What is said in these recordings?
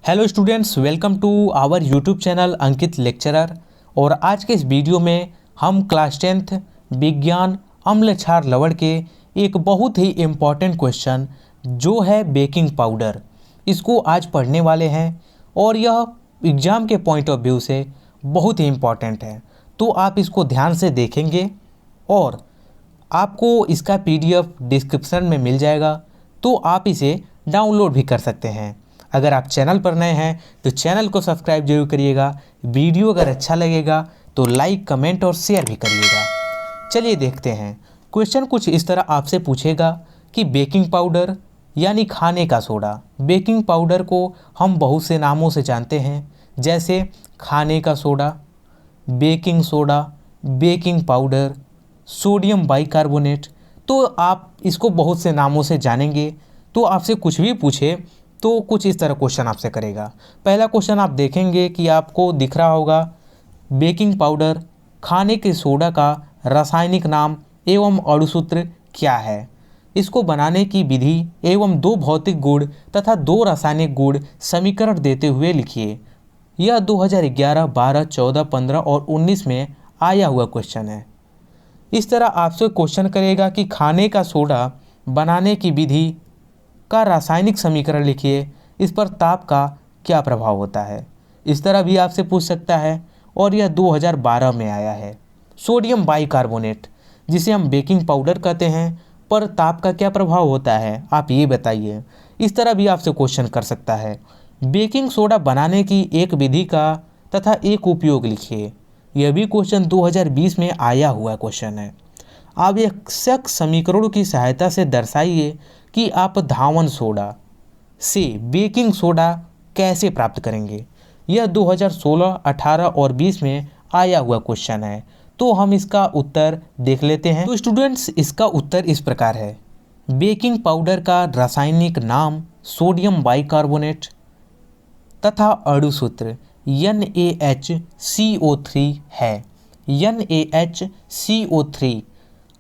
Hello students, welcome to our YouTube channel Ankit lecturer. और आज के इस वीडियो में हम क्लास 10th विज्ञान अम्ल क्षार लवण के एक बहुत ही इम्पॉर्टेंट क्वेश्चन जो है बेकिंग पाउडर, इसको आज पढ़ने वाले हैं। और यह एग्ज़ाम के पॉइंट ऑफ व्यू से बहुत ही इम्पॉर्टेंट है, तो आप इसको ध्यान से देखेंगे और आपको इसका पीडीएफ डिस्क्रिप्शन में मिल जाएगा, तो आप इसे डाउनलोड भी कर सकते हैं। अगर आप चैनल पर नए हैं तो चैनल को सब्सक्राइब जरूर करिएगा। वीडियो अगर अच्छा लगेगा तो लाइक, कमेंट और शेयर भी करिएगा। चलिए देखते हैं। क्वेश्चन कुछ इस तरह आपसे पूछेगा कि बेकिंग पाउडर यानी खाने का सोडा। बेकिंग पाउडर को हम बहुत से नामों से जानते हैं, जैसे खाने का soda, baking soda, baking powder, sodium bicarbonate. तो आप इसको बहुत से नामों से जानेंगे। तो आपसे कुछ भी पूछे तो कुछ इस तरह क्वेश्चन आपसे करेगा। पहला क्वेश्चन आप देखेंगे कि आपको दिख रहा होगा, बेकिंग पाउडर खाने के सोडा का रासायनिक नाम एवं अणुसूत्र क्या है। इसको बनाने की विधि एवं दो भौतिक गुण तथा दो रासायनिक गुण समीकरण देते हुए लिखिए। यह 2011, 12, 14, 15 और 19 में आया हुआ क्वेश्चन है। इस तरह आपसे क्वेश्चन करेगा कि खाने का सोडा बनाने की विधि का रासायनिक समीकरण लिखिए, इस पर ताप का क्या प्रभाव होता है। इस तरह भी आपसे पूछ सकता है। और यह 2012 में आया है। सोडियम बाइकार्बोनेट, जिसे हम बेकिंग पाउडर कहते हैं, पर ताप का क्या प्रभाव होता है, आप ये बताइए। इस तरह भी आपसे क्वेश्चन कर सकता है। बेकिंग सोडा बनाने की एक विधि का तथा एक उपयोग लिखिए। यह भी क्वेश्चन 2020 में आया हुआ क्वेश्चन है। आवश्यक समीकरणों की सहायता से दर्शाइए कि आप धावन सोडा से बेकिंग सोडा कैसे प्राप्त करेंगे। यह 2016, 18 और 20 में आया हुआ क्वेश्चन है। तो हम इसका उत्तर देख लेते हैं। तो स्टूडेंट्स, इसका उत्तर इस प्रकार है। बेकिंग पाउडर का रासायनिक नाम सोडियम बाइकार्बोनेट तथा अणुसूत्र NaHCO3 है। NaHCO3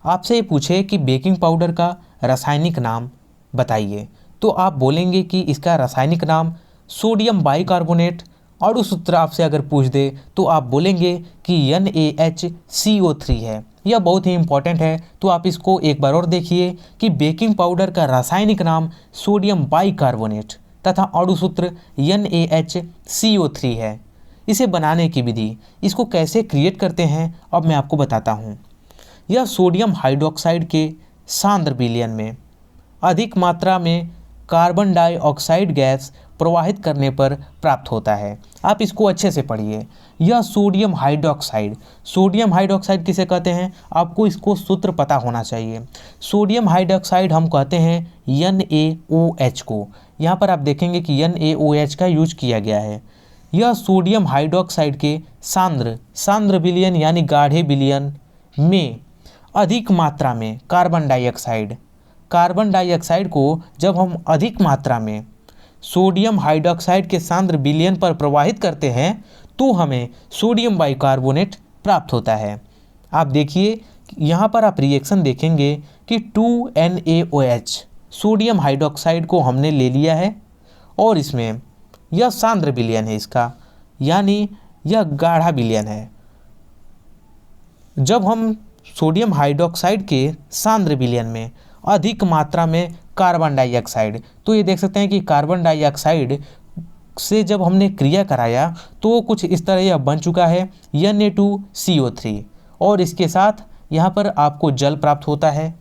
आपसे पूछे कि बेकिंग पाउडर का रासायनिक नाम बताइए, तो आप बोलेंगे कि इसका रासायनिक नाम सोडियम बाइकार्बोनेट। अणुसूत्र आपसे अगर पूछ दे तो आप बोलेंगे कि NaHCO3 है। यह बहुत ही इंपॉर्टेंट है, तो आप इसको एक बार और देखिए कि बेकिंग पाउडर का रासायनिक नाम सोडियम बाइकार्बोनेट तथा अणुसूत्र NaHCO3 है। इसे बनाने की विधि, इसको कैसे क्रिएट करते हैं, अब मैं आपको बताता हूँ। यह सोडियम हाइड्रोक्साइड के सांद्र विलयन में अधिक मात्रा में कार्बन डाइऑक्साइड गैस प्रवाहित करने पर प्राप्त होता है। आप इसको अच्छे से पढ़िए। यह सोडियम हाइड्रोक्साइड किसे कहते हैं, आपको इसको सूत्र पता होना चाहिए। सोडियम हाइड्रोक्साइड हम कहते हैं NaOH को। यहाँ पर आप देखेंगे कि NaOH का यूज किया गया है। यह सोडियम हाइड्रोक्साइड के सांद्र विलयन यानी गाढ़े विलयन में अधिक मात्रा में कार्बन डाइऑक्साइड को जब हम अधिक मात्रा में सोडियम हाइड्रोक्साइड के सांद्र विलयन पर प्रवाहित करते हैं तो हमें सोडियम बाइकार्बोनेट प्राप्त होता है। आप देखिए यहाँ पर आप रिएक्शन देखेंगे कि 2NaOH सोडियम हाइड्रोक्साइड को हमने ले लिया है और इसमें यह सांद्र विलयन है इसका, यानी यह गाढ़ा विलयन है। जब हम सोडियम हाइड्रोक्साइड के सांद्र विलयन में अधिक मात्रा में कार्बन डाइऑक्साइड, तो ये देख सकते हैं कि कार्बन डाइऑक्साइड से जब हमने क्रिया कराया तो कुछ इस तरह यह बन चुका है Na2CO3, और इसके साथ यहाँ पर आपको जल प्राप्त होता है।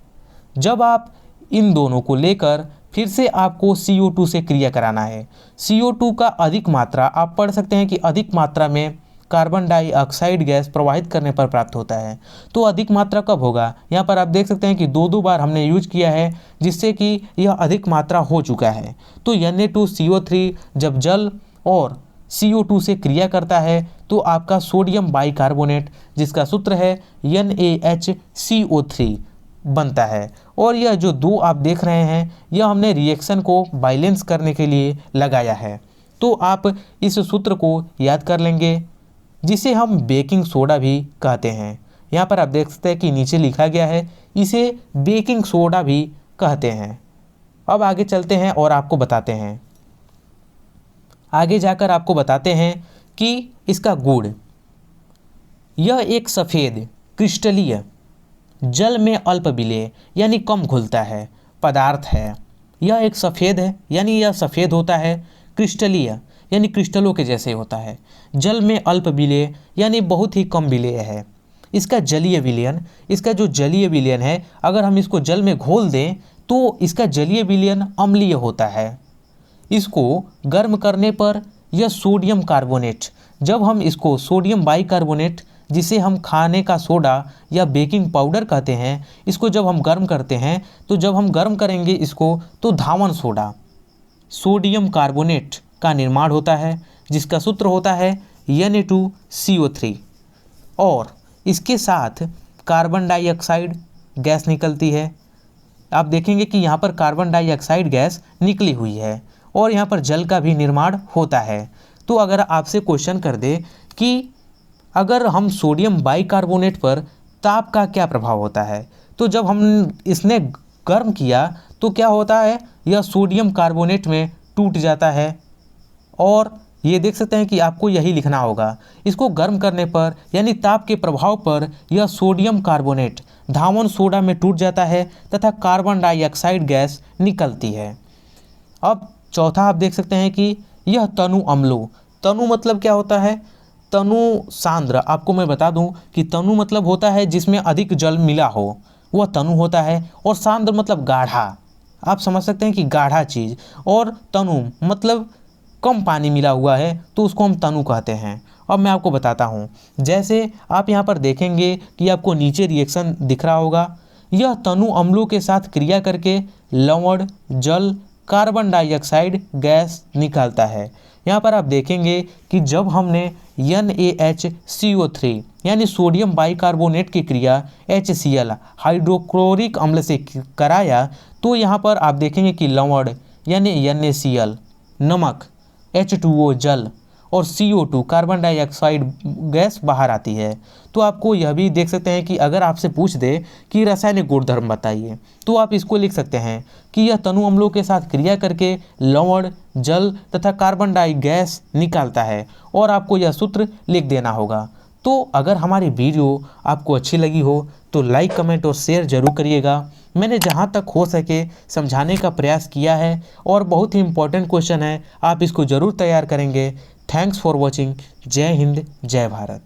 जब आप इन दोनों को लेकर फिर से आपको CO2 से क्रिया कराना है। CO2 का अधिक मात्रा, आप पढ़ सकते हैं कि अधिक मात्रा में कार्बन डाइऑक्साइड गैस प्रवाहित करने पर प्राप्त होता है। तो अधिक मात्रा कब होगा, यहाँ पर आप देख सकते हैं कि दो बार हमने यूज किया है, जिससे कि यह अधिक मात्रा हो चुका है। तो Na2CO3 जब जल और CO2 से क्रिया करता है तो आपका सोडियम बाइकार्बोनेट, जिसका सूत्र है NaHCO3 बनता है। और यह जो दो आप देख रहे हैं, यह हमने रिएक्शन को बैलेंस करने के लिए लगाया है। तो आप इस सूत्र को याद कर लेंगे, जिसे हम बेकिंग सोडा भी कहते हैं। यहाँ पर आप देख सकते हैं कि नीचे लिखा गया है, इसे बेकिंग सोडा भी कहते हैं। अब आगे चलते हैं और आपको बताते हैं। आगे जाकर आपको बताते हैं कि इसका गुण, यह एक सफ़ेद क्रिस्टलीय जल में अल्प विलेय यानी कम घुलता है पदार्थ है। यह एक सफ़ेद है यानी यह सफ़ेद होता है, क्रिस्टलीय यानी क्रिस्टलों के जैसे होता है, जल में अल्प विलेय यानी बहुत ही कम विलेय है। इसका जलीय विलयन, इसका जो जलीय विलयन है, अगर हम इसको जल में घोल दें तो इसका जलीय विलयन अम्लीय होता है। इसको गर्म करने पर यह सोडियम कार्बोनेट, जब हम इसको सोडियम बाइकार्बोनेट, जिसे हम खाने का सोडा या बेकिंग पाउडर कहते हैं, इसको जब हम गर्म करते हैं तो जब हम गर्म करेंगे इसको तो धावन सोडा सोडियम कार्बोनेट का निर्माण होता है, जिसका सूत्र होता है Na2CO3। और इसके साथ कार्बन डाइऑक्साइड गैस निकलती है। आप देखेंगे कि यहाँ पर कार्बन डाइऑक्साइड गैस निकली हुई है और यहाँ पर जल का भी निर्माण होता है। तो अगर आपसे क्वेश्चन कर दे कि अगर हम सोडियम बाइकार्बोनेट पर ताप का क्या प्रभाव होता है, तो जब हम इसने गर्म किया तो क्या होता है, यह सोडियम कार्बोनेट में टूट जाता है। और ये देख सकते हैं कि आपको यही लिखना होगा, इसको गर्म करने पर यानी ताप के प्रभाव पर यह सोडियम कार्बोनेट धावन सोडा में टूट जाता है तथा कार्बन डाइऑक्साइड गैस निकलती है। अब चौथा आप देख सकते हैं कि यह तनु अम्लों, तनु मतलब क्या होता है, तनु सांद्र, आपको मैं बता दूं कि तनु मतलब होता है जिसमें अधिक जल मिला हो, वह तनु होता है। और सांद्र मतलब गाढ़ा, आप समझ सकते हैं कि गाढ़ा चीज़। और तनु मतलब कम पानी मिला हुआ है तो उसको हम तनु कहते हैं। अब मैं आपको बताता हूँ, जैसे आप यहाँ पर देखेंगे कि आपको नीचे रिएक्शन दिख रहा होगा, यह तनु अम्लों के साथ क्रिया करके लवण, जल, कार्बन डाइऑक्साइड गैस निकालता है। यहाँ पर आप देखेंगे कि जब हमने NaHCO3 यानी सोडियम बाइकार्बोनेट की क्रिया HCl हाइड्रोक्लोरिक अम्ल से कराया तो यहाँ पर आप देखेंगे कि लवण यानी NaCl, नमक H2O जल और CO2 कार्बन डाइऑक्साइड गैस बाहर आती है। तो आपको यह भी देख सकते हैं कि अगर आपसे पूछ दे कि रासायनिक गुणधर्म बताइए तो आप इसको लिख सकते हैं कि यह तनु अम्लों के साथ क्रिया करके लवण, जल तथा कार्बन डाई गैस निकालता है और आपको यह सूत्र लिख देना होगा। तो अगर हमारी वीडियो आपको अच्छी लगी हो तो लाइक, कमेंट और शेयर जरूर करिएगा। मैंने जहाँ तक हो सके समझाने का प्रयास किया है और बहुत ही इम्पोर्टेंट क्वेश्चन है, आप इसको ज़रूर तैयार करेंगे। Thanks for watching. जय हिंद, जय भारत।